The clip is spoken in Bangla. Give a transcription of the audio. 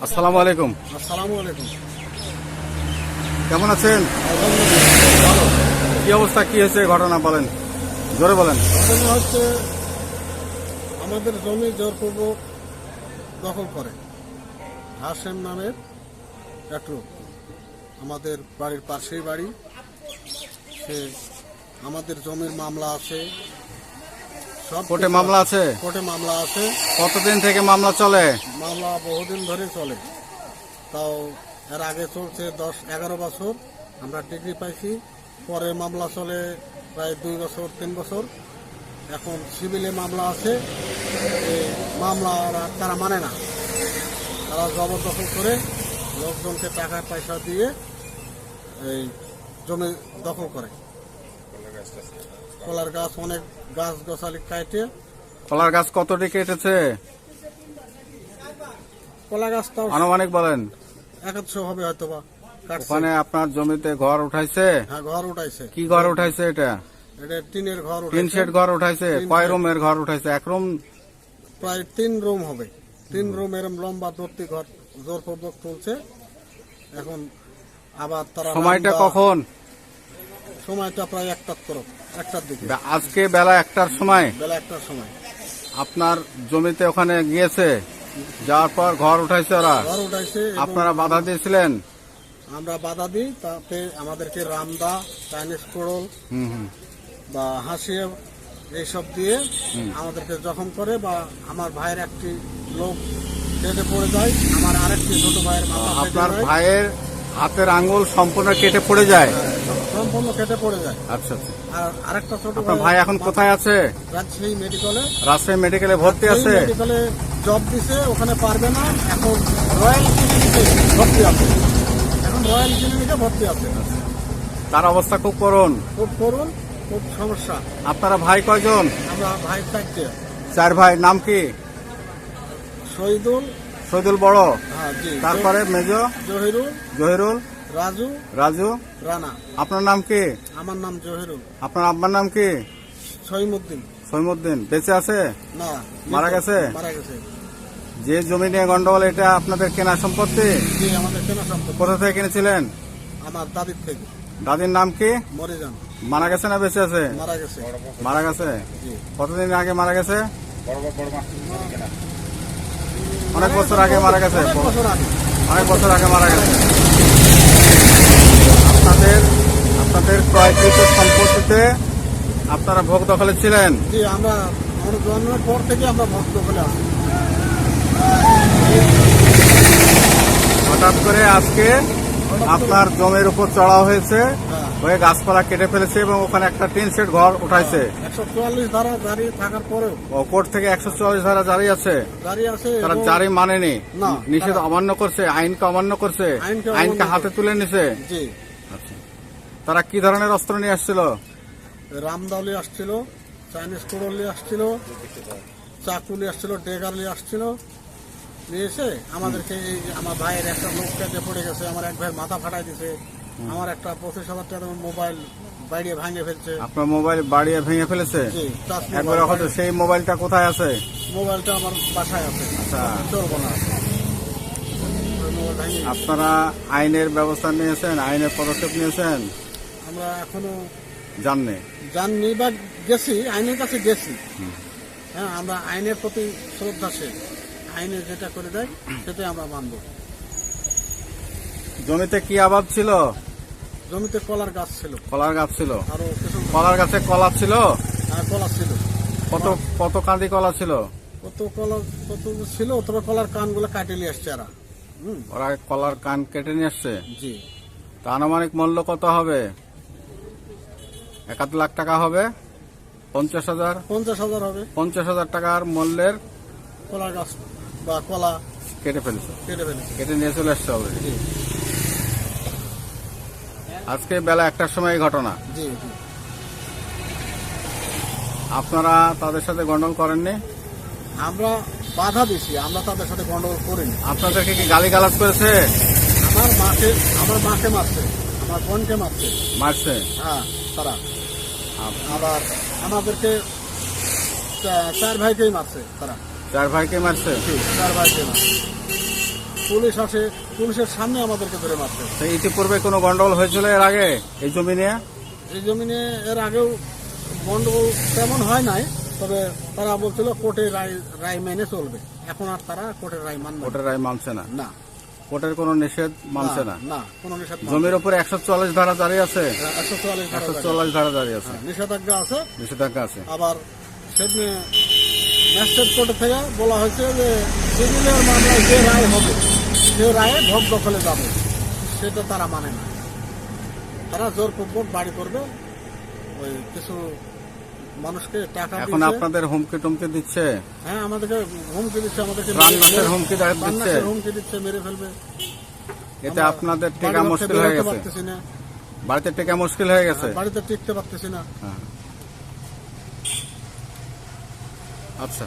আসসালামু আলাইকুম। আসসালামু আলাইকুম। কেমন আছেন? আলহামদুলিল্লাহ ভালো। কি অবস্থা, কি হয়েছে ঘটনা বলেন, জোরে বলেন। ঘটনা হচ্ছে আমাদের জমি জোরপূর্বক দখল করে হাশেম নামের এক লোক। আমাদের বাড়ির পাশেই বাড়ি। সে আমাদের জমির মামলা আছে, সব কোর্টে মামলা আছে? কোর্টে মামলা আছে। কতদিন থেকে মামলা চলে? মামলা বহুদিন ধরে চলে, তাও এর আগে চলছে 10-11 বছর। আমরা ডিগ্রি পাইছি। পরে মামলা চলে প্রায় 2 বছর 3 বছর। এখন সিভিলে মামলা আছে। এই মামলা তারা মানে না, তারা জবরদখল করে লোকজনকে টাকা পয়সা দিয়ে এই জমি দখল করে। কলার গাছ, অনেক গাছ গোছালি কাটে। কলার গাছ কতটি কেটেছে কলা গাছটাও আনুমানিক বলেন? 100 হবে হয়তো বা কাটছে। ওখানে আপনার জমিতে ঘর উঠাইছে? হ্যাঁ, ঘর উঠাইছে। কি ঘর উঠাইছে? এটা এটা টিনের ঘর তিন উঠাইছে। সেট ঘর উঠাইছে? কয় রুমের ঘর উঠাইছে? এক রুম? প্রায় 3 রুম হবে। 3 রুম এরম লম্বা দর্তি ঘর জোরপূর্বক তুলছে। এখন আবার তারা সময়টা কখন? সময়টা প্রায় 1টার দিকে, আজকে বেলা 1টার সময় বেলা 1টার সময় আপনার জমিতে ওখানে গিয়েছে, যাওয়ার পর ঘর উঠাইছে ওরা, ঘর উঠাইছে। এবং আপনারা বাধা দিয়েছিলেন? আমরা বাধা দিই, তাতে আমাদেরকে রামদা, চাইনিজ কোড়ল বা হাসিয়ে এইসব দিয়ে আমাদেরকে জখম করে। বা আমার ভাইয়ের একটি লোক কেটে পড়ে যায়, আমার আরেকটি ছোট ভাইয়ের মাথা ফেটে আপনার যায়। ভাইয়ের হাতের আঙ্গুল সম্পূর্ণ কেটে পড়ে যায়? সম্পূর্ণ কেটে পড়ে যায়। আচ্ছা আচ্ছা। আর আরেকটা ছোট আপনার ভাই এখন কোথায় আছে? রাজশাহী মেডিকেলে। রাজশাহী মেডিকেলে ভর্তি আছে? মেডিকেলে জব দিছে, ওখানে পারবে না। এখন রয়্যাল ক্লিনিকে ভর্তি আছে। এখন রয়্যাল ক্লিনিকে ভর্তি আছে। তার অবস্থা খুব করুণ। খুব করুন, খুব সমস্যা। আপনারা ভাই কয়জন? আমরা ভাই থাকতে 4 ভাই। নাম কি? শহীদুল, শহীদুল বড়, হ্যাঁ জি, তারপরে মেজো, জহিরুল, জহিরুল, রাজু, রাজু। রানা। আপনার নাম কি? আমার নাম জহিরুল। আপনার আব্বার নাম কি? সহিমুদ্দিন। সৈমুদ্দিন। বেঁচে আছে? না, মারা গেছে? মারা গেছে। যে জমি নিয়ে গন্ডগোল, এটা আপনাদের কেনা সম্পত্তি? জি, আমাদের কেনা সম্পত্তি। কোথা থেকে কিনেছিলেন? আমার দাদির থেকে। দাদির নাম কি? মরে যান। মারা গেছে না বেঁচে আছে? মারা গেছে। মারা গেছে। জি। কতদিন আগে মারা গেছে? অনেক বছর আগে মারা গেছে। অনেক বছর আগে। অনেক বছর আগে মারা গেছে। আপনাদের আপনাদের ক্রয়কৃত সম্পত্তিতে আপনারা ভোগ দখলে ছিলেন? জি, আমরা আমার জন্মের পর থেকে আমরা ভক্ত বলে আছি। হঠাৎ করে আজকে আপনার জমির উপর চড়া হয়েছে, হ্যাঁ। হয়ে গাছপালা কেটে ফেলেছে এবং ওখানে একটা টিন শেড ঘর উঠাইছে। 144 ধারা জারি থাকার পরেও ও কোর্ট থেকে 144 ধারা জারি আছে। জারি আছে। তারা এবং- জারি মানেনি, না, নিষেধ তারা- অমান্য করছে, আইনকে অমান্য করছে, আইনকে আইনকে অমান্য হাতে করছে। তুলে নিছে। জি, আচ্ছা। তারা কি ধরনের অস্ত্র নিয়ে আসছিল? রামদালি আসছিল, চাইনিজ কোড়লি আসছিল, চাকুলি আসছিল, ডেগারলি আসছিল। নিয়ে এসে আমাদেরকে এই যে আমার ভাইয়ের একটা লোক কেটে পড়ে গেছে, আমার এক ভাইয়ের মাথা ফাটাই দিছে, আমার একটা 25,000 টাকা মোবাইল বাইরে ভাঙে ফেলছে। আপনার মোবাইল বাড়িয়ে ভেঙে ফেলেছে? জি, টাচ একবার মোবাইল। হয়তো সেই মোবাইলটা কোথায় আছে? মোবাইলটা আমার বাসায় আছে। আচ্ছা। চলবো না। ওই মোবাইল ভাঙে আপনারা আইনের ব্যবস্থা নিয়েছেন, আইনের পদক্ষেপ নিয়েছেন? আমরা এখনো জাননি। জাননি বা গেছি, আইনের কাছে গেছি। হ্যাঁ, আমরা আইনের প্রতি শ্রদ্ধাশীল। আইনে যেটা করে দেয় সেটাই আমরা মানব। জমিতে কি আবাদ ছিল? জমিতে কলার গাছ ছিল, কলার গাছ ছিল? আরো কিছু কলার গাছে কলা ছিল? কলা ছিল। কত কত কাঁদি কলা ছিল? কত ছিল, তবে কলার কানগুলো কাটে নিয়ে আসছে এরা। ওরা কলার কান কেটে নিয়ে আসছে। জি, তা আনুমানিক মূল্য কত হবে? 1 লাখ টাকা হবে? 50,000? 50,000 হবে। 50,000 টাকার মূল্যের কলার গাছ বা কলা কেটে ফেলছে, কেটে ফেলেছে। কেটে নিয়ে চলে আসছে অলরেডি। জি আজকে বেলা 1টার সময় এই ঘটনা। জি জি। আপনারা তাদের সাথে গন্ডগোল করেননি? আমরা বাধা দিছি, আমরা তাদের সাথে গন্ডগোল করিনি। আপনাদেরকে কি গালিগালাজ করেছে? আমার মাকে মারছে, আমার বোনকে মারছে। মারছে? হ্যাঁ, তারা আবার আমাদেরকে 4 ভাইকেই মারছে তারা। 4 ভাইকে মারছে? 4 ভাইকে মারছে। পুলিশ আসে, পুলিশের সামনে আমাদেরকে ধরে মারছে। তো ইতিপূর্বে কোনো গন্ডগোল হয়েছিল এর আগে এই জমি নিয়ে? এই জমিনে এর আগেও গন্ডগোল তেমন হয় নাই, তবে তারা বলছিল কোর্টের রায় মেনে চলবে। এখন আর তারা কোর্টের রায় মানবে কোর্টের রায় মানছে না, না, কোর্টের কোনো নিষেধ মানছে না। না কোনো নিষেধ জমির উপরে 144 ধারা জারি আছে, 144 144 ধারা জারি আছে, নিষেধাজ্ঞা আছে। নিষেধাজ্ঞা আছে। আবার সেদিনে ম্যাজিস্ট্রেট কোর্ট থেকে বলা হয়েছে যে সিভিলের মামলায় যে রায় হবে সে রায়ে ভোগ দখলে যাবে, সেটা তারা মানে না। তারা জোরপূর্বক বাড়ি করবে, ওই কিছু মানুষকে টাকা এখন দিচ্ছে। আপনাদের হুমকি টুমকি দিচ্ছে, হ্যাঁ, আমাদেরকে হুমকি দিচ্ছে, আমাদেরকে প্রাণনাশের হুমকি দিচ্ছে। প্রাণনাশের হুমকি দিচ্ছে, মেরে ফেলবে। এতে আমরা আপনাদের বাড়ি টেকা থেকে মুশকিল বেরোতে হয়ে গেছে, পারতেছি না, বাড়িতে টেকা মুশকিল হয়ে গেছে। বাড়িতে টিকতে পারতেছি না। হ্যাঁ। আচ্ছা।